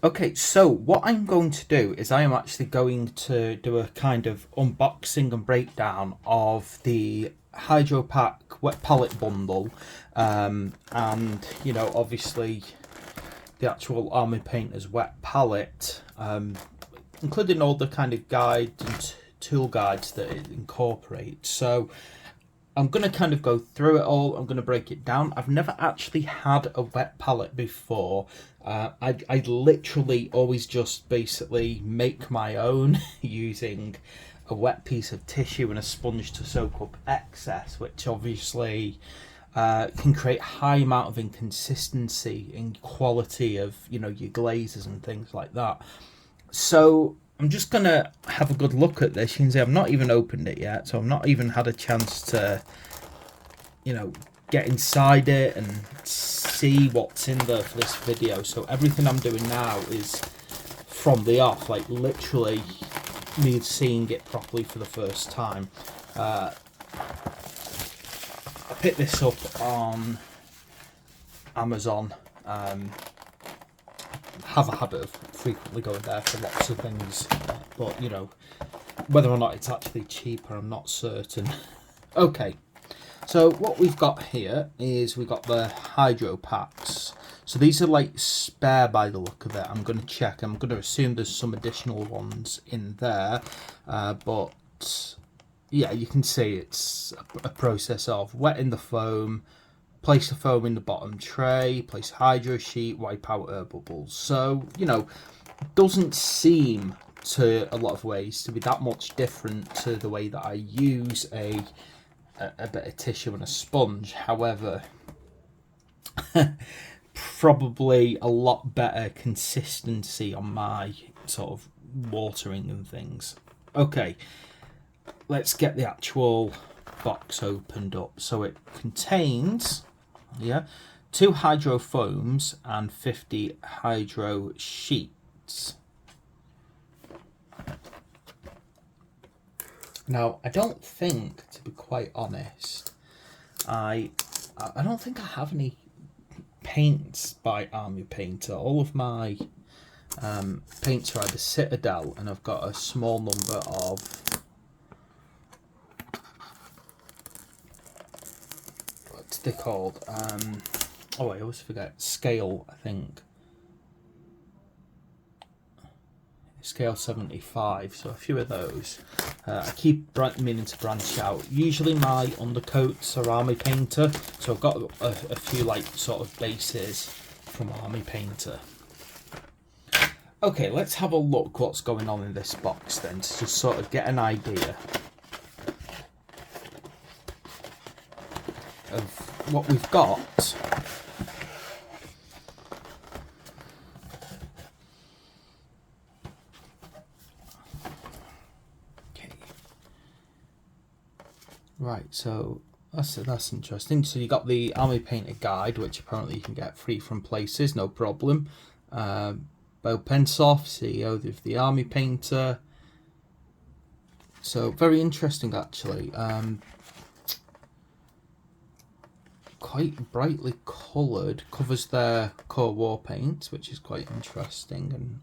Okay, so what I'm going to do is I am actually going to do a kind of unboxing and breakdown of the Hydro Pack wet palette bundle, and obviously the actual Army Painters wet palette, including all the kind of guides and tool guides that it incorporates. So I'm going to kind of go through it all. I'm going to break it down. I've never actually had a wet palette before. I literally always just basically make my own using a wet piece of tissue and a sponge to soak up excess, which obviously can create high amount of inconsistency in quality of your glazes and things like that. So I'm just gonna have a good look at this. You can see I've not even opened it yet, so I've not even had a chance to, get inside it and see what's in there for this video. So everything I'm doing now is from the off, like literally me seeing it properly for the first time. I picked this up on Amazon. Have a habit of frequently going there for lots of things, but whether or not it's actually cheaper, I'm not certain. Okay, so what we've got here is we've got the Hydro Packs. So these are like spare by the look of it. I'm going to check. I'm going to assume there's some additional ones in there, but yeah, you can see it's a process of wetting the foam, place the foam in the bottom tray, place hydro sheet, wipe out air bubbles. So, doesn't seem to a lot of ways to be that much different to the way that I use a bit of tissue and a sponge. However, probably a lot better consistency on my sort of watering and things. Okay, let's get the actual box opened up. So it contains 2 hydro foams and 50 hydro sheets. Now, I don't think, to be quite honest, I don't think I have any paints by Army Painter. All of my paints are either Citadel, and I've got a small number of what's they called? I always forget. Scale, I think. Scale 75, so a few of those. I keep meaning to branch out. Usually my undercoats are Army Painter, so I've got a few like sort of bases from Army Painter. Okay, let's have a look what's going on in this box then, to just sort of get an idea of what we've got. Right, so that's interesting. So you got the Army Painter guide, which apparently you can get free from places, no problem. Bo Pensoff, CEO of the Army Painter. So very interesting, actually. Quite brightly coloured, covers their core war paints, which is quite interesting. And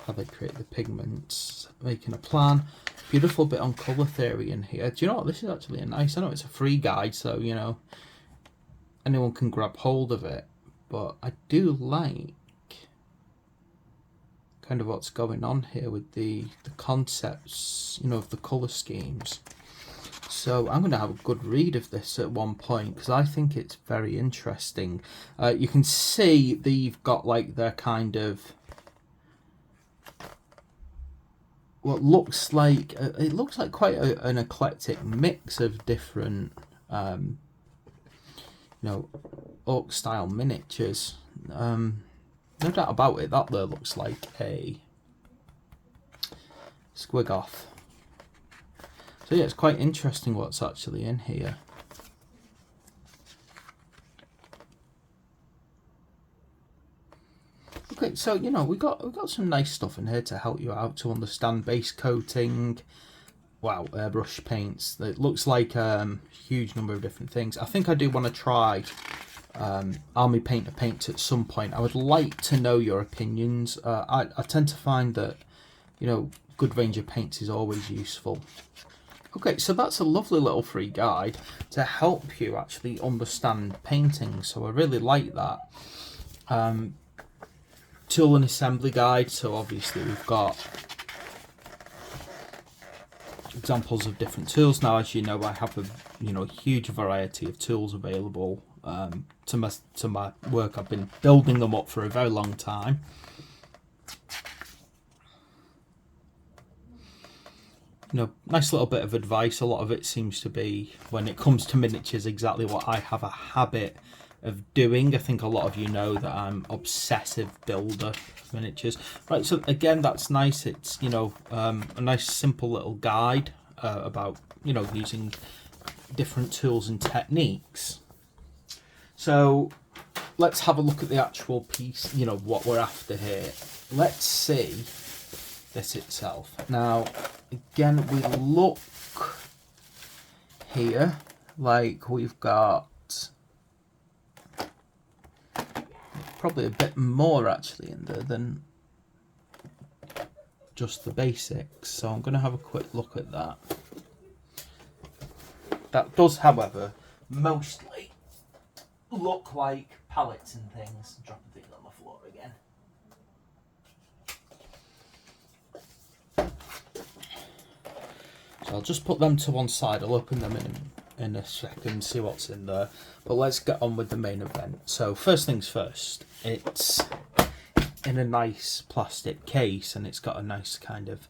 how they create the pigments, making a plan. Beautiful bit on colour theory in here. Do you know what? This is actually a nice. I know it's a free guide, so anyone can grab hold of it. But I do like kind of what's going on here with the concepts, of the colour schemes. So I'm going to have a good read of this at one point, because I think it's very interesting. You can see they've got like their kind of what looks like it looks like quite an eclectic mix of different orc style miniatures. No doubt about it, that there looks like a Squigoth. So yeah, it's quite interesting what's actually in here. Okay, so we got some nice stuff in here to help you out to understand base coating. Wow, airbrush paints. It looks like a huge number of different things. I think I do want to try Army Painter paints at some point. I would like to know your opinions. I tend to find that, you know, good range of paints is always useful. Okay, so that's a lovely little free guide to help you actually understand painting. So I really like that. Tool and assembly guide. So obviously we've got examples of different tools. Now, as you know, I have a huge variety of tools available to my work. I've been building them up for a very long time. You know, nice little bit of advice. A lot of it seems to be, when it comes to miniatures, exactly what I have a habit of doing. I think a lot of you know that I'm obsessive builder of miniatures. Right, so again, that's nice. It's, you know, a nice simple little guide about, you know, using different tools and techniques. So let's have a look at the actual piece, you know, what we're after here. Let's see this itself. Now, again, we look here like we've got probably a bit more actually in there than just the basics. So I'm going to have a quick look at that. That does, however, mostly look like pallets and things. Dropping things on the floor again. So I'll just put them to one side. I'll open them in a second, see what's in there. But let's get on with the main event. So first things first, it's in a nice plastic case, and it's got a nice kind of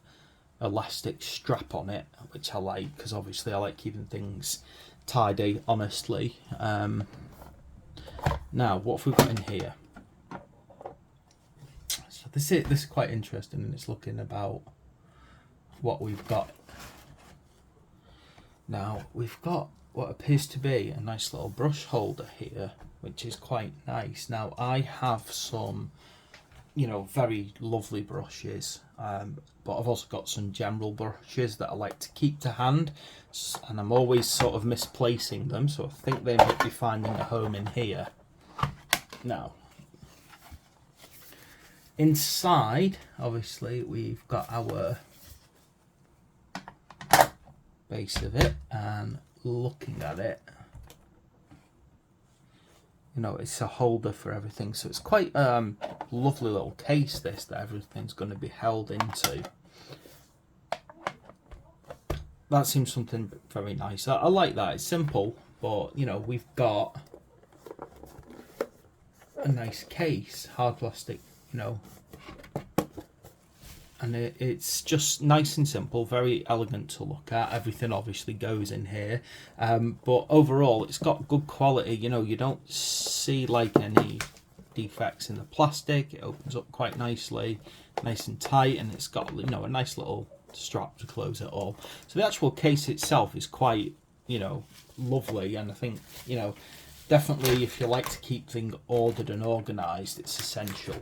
elastic strap on it, which I like, because obviously I like keeping things tidy, honestly. Now, what have we got in here? So this is quite interesting, and it's looking about what we've got. Now, we've got what appears to be a nice little brush holder here, which is quite nice. Now, I have some, you know, very lovely brushes, but I've also got some general brushes that I like to keep to hand, and I'm always sort of misplacing them, so I think they might be finding a home in here. Now, inside, obviously, we've got our base of it, and looking at it, you know, it's a holder for everything, so it's quite lovely little case this that everything's going to be held into. That seems something very nice. I like that. It's simple, but you know, we've got a nice case, hard plastic, you know, and it's just nice and simple, very elegant to look at. Everything obviously goes in here, but overall it's got good quality. You know, you don't see like any defects in the plastic. It opens up quite nicely, nice and tight, and it's got, you know, a nice little strap to close it all. So the actual case itself is quite, you know, lovely, and I think, you know, definitely if you like to keep things ordered and organised, it's essential.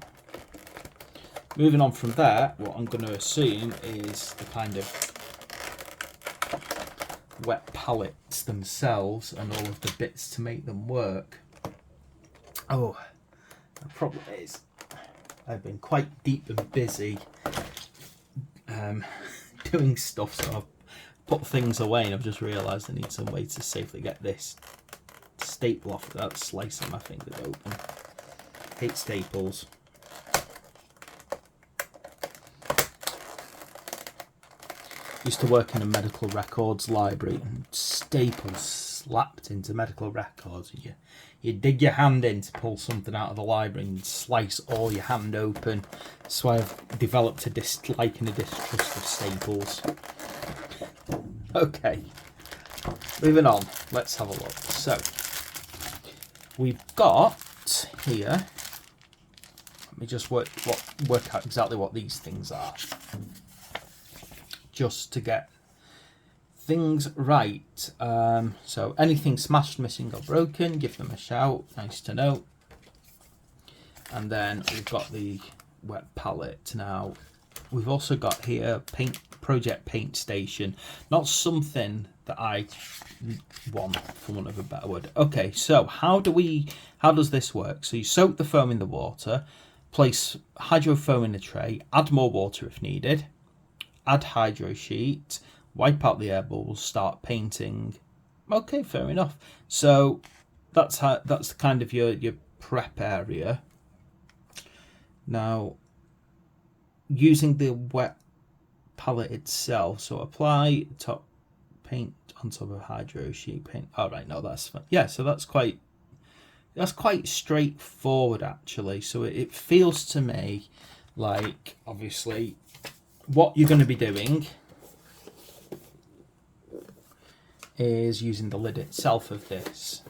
Moving on from there, what I'm going to assume is the kind of wet pallets themselves and all of the bits to make them work. Oh, the problem is I've been quite deep and busy doing stuff, so I've put things away, and I've just realised I need some way to safely get this staple off without slicing my fingers open. Hate staples. Used to work in a medical records library, and staples slapped into medical records. You dig your hand in to pull something out of the library and slice all your hand open. That's why I've developed a dislike and a distrust of staples. Okay, moving on. Let's have a look. So we've got here. Let me just work out exactly what these things are, just to get things right. So anything smashed, missing or broken, give them a shout. Nice to know. And then we've got the wet palette. Now we've also got here Project Paint Station. Not something that I want, for want of a better word. Okay, so how does this work? So you soak the foam in the water, place hydro foam in a tray, add more water if needed, add hydro sheet, wipe out the air bubbles, start painting. Okay, fair enough. So that's kind of your prep area. Now, using the wet palette itself, so apply top paint on top of hydro sheet paint. All right, no, that's fine. Yeah, so that's quite straightforward actually. So it feels to me like obviously what you're going to be doing is using the lid itself of this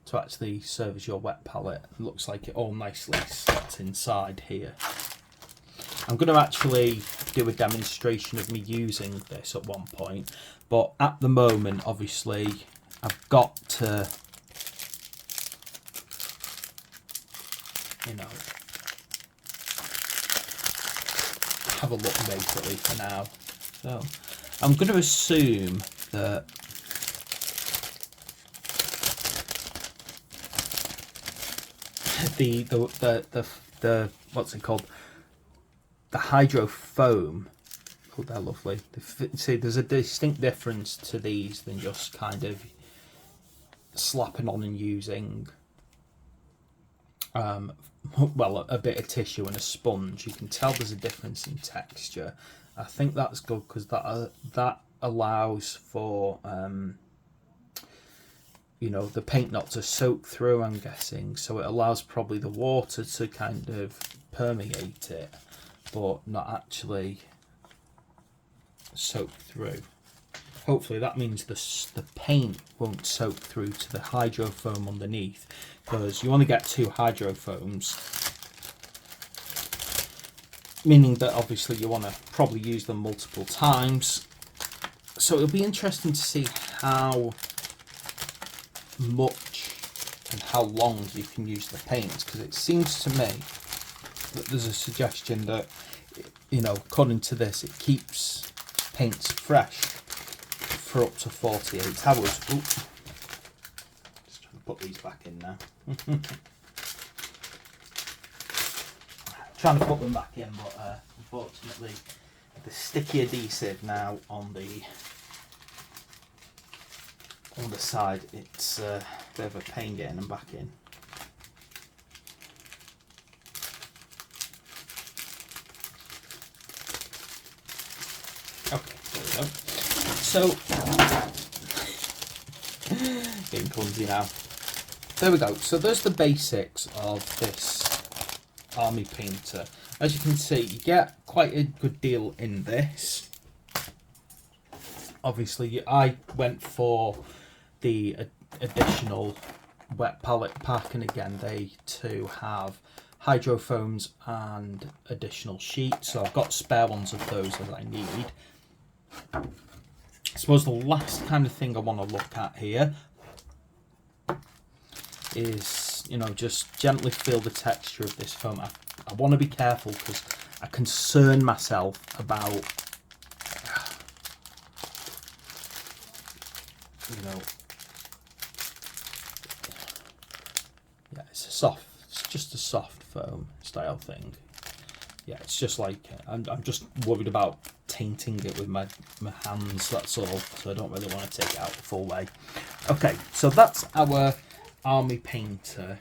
to actually serve as your wet palette. It looks like it all nicely slots inside here. I'm going to actually do a demonstration of me using this at one point, but at the moment obviously I've got to, you know, have a look basically for now. So I'm going to assume that the what's it called, the hydro foam, oh they're lovely. See, there's a distinct difference to these than just kind of slapping on and using well, a bit of tissue and a sponge. You can tell there's a difference in texture. I think that's good because that allows for you know, the paint not to soak through, I'm guessing, so it allows probably the water to kind of permeate it but not actually soak through. Hopefully that means the paint won't soak through to the hydro foam underneath, because you only get 2 hydro foams, meaning that obviously you want to probably use them multiple times. So it'll be interesting to see how much and how long you can use the paints, because it seems to me that there's a suggestion that, you know, according to this, it keeps paints fresh for up to 48 hours. Ooh. Just trying to put these back in now. Trying to put them back in, but unfortunately the sticky adhesive now on the side, it's a bit of a pain getting them back in. Okay, there we go. So, getting clumsy now. There we go. So there's the basics of this Army Painter. As you can see, you get quite a good deal in this. Obviously, I went for the additional wet palette pack, and again, they too have hydro foams and additional sheets, so I've got spare ones of those as I need. I suppose the last kind of thing I want to look at here is, you know, just gently feel the texture of this foam. I want to be careful because I concern myself about, you know, yeah, it's just a soft foam style thing. Yeah, it's just like, I'm just worried about tainting it with my hands, that's all, so I don't really want to take it out the full way. Okay, so that's our Army Painter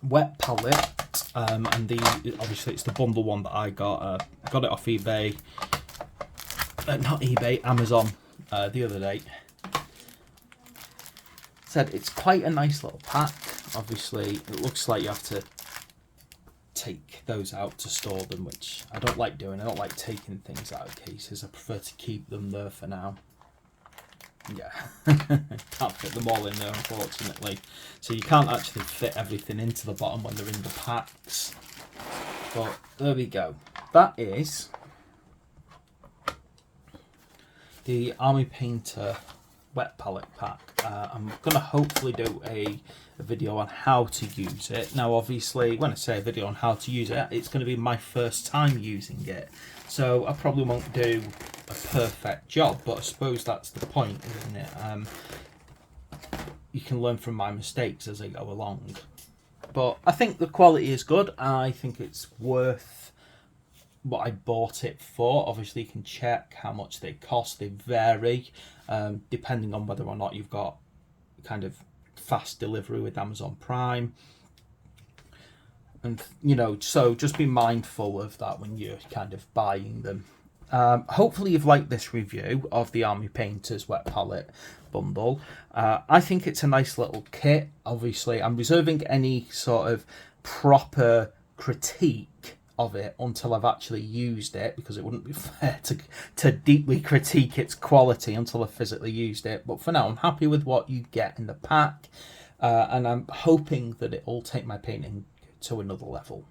wet palette, and obviously it's the bundle one that I got. Got it off eBay, not eBay, Amazon, the other day. Said it's quite a nice little pack. Obviously it looks like you have to take those out to store them, which I don't like doing. I don't like taking things out of cases. I prefer to keep them there for now. Yeah, can't fit them all in there, unfortunately. So you can't actually fit everything into the bottom when they're in the packs. But there we go. That is the Army Painter wet palette pack. I'm going to hopefully do a video on how to use it. Now obviously when I say a video on how to use it, it's going to be my first time using it, so I probably won't do a perfect job, but I suppose that's the point, isn't it? You can learn from my mistakes as I go along. But I think the quality is good. I think it's worth what I bought it for. Obviously you can check how much they cost. They vary depending on whether or not you've got kind of fast delivery with Amazon Prime, and you know, so just be mindful of that when you're kind of buying them. Hopefully you've liked this review of the Army Painters wet palette bundle. I think it's a nice little kit. Obviously I'm reserving any sort of proper critique of it until I've actually used it, because it wouldn't be fair to deeply critique its quality until I've physically used it. But for now, I'm happy with what you get in the pack, and I'm hoping that it will take my painting to another level.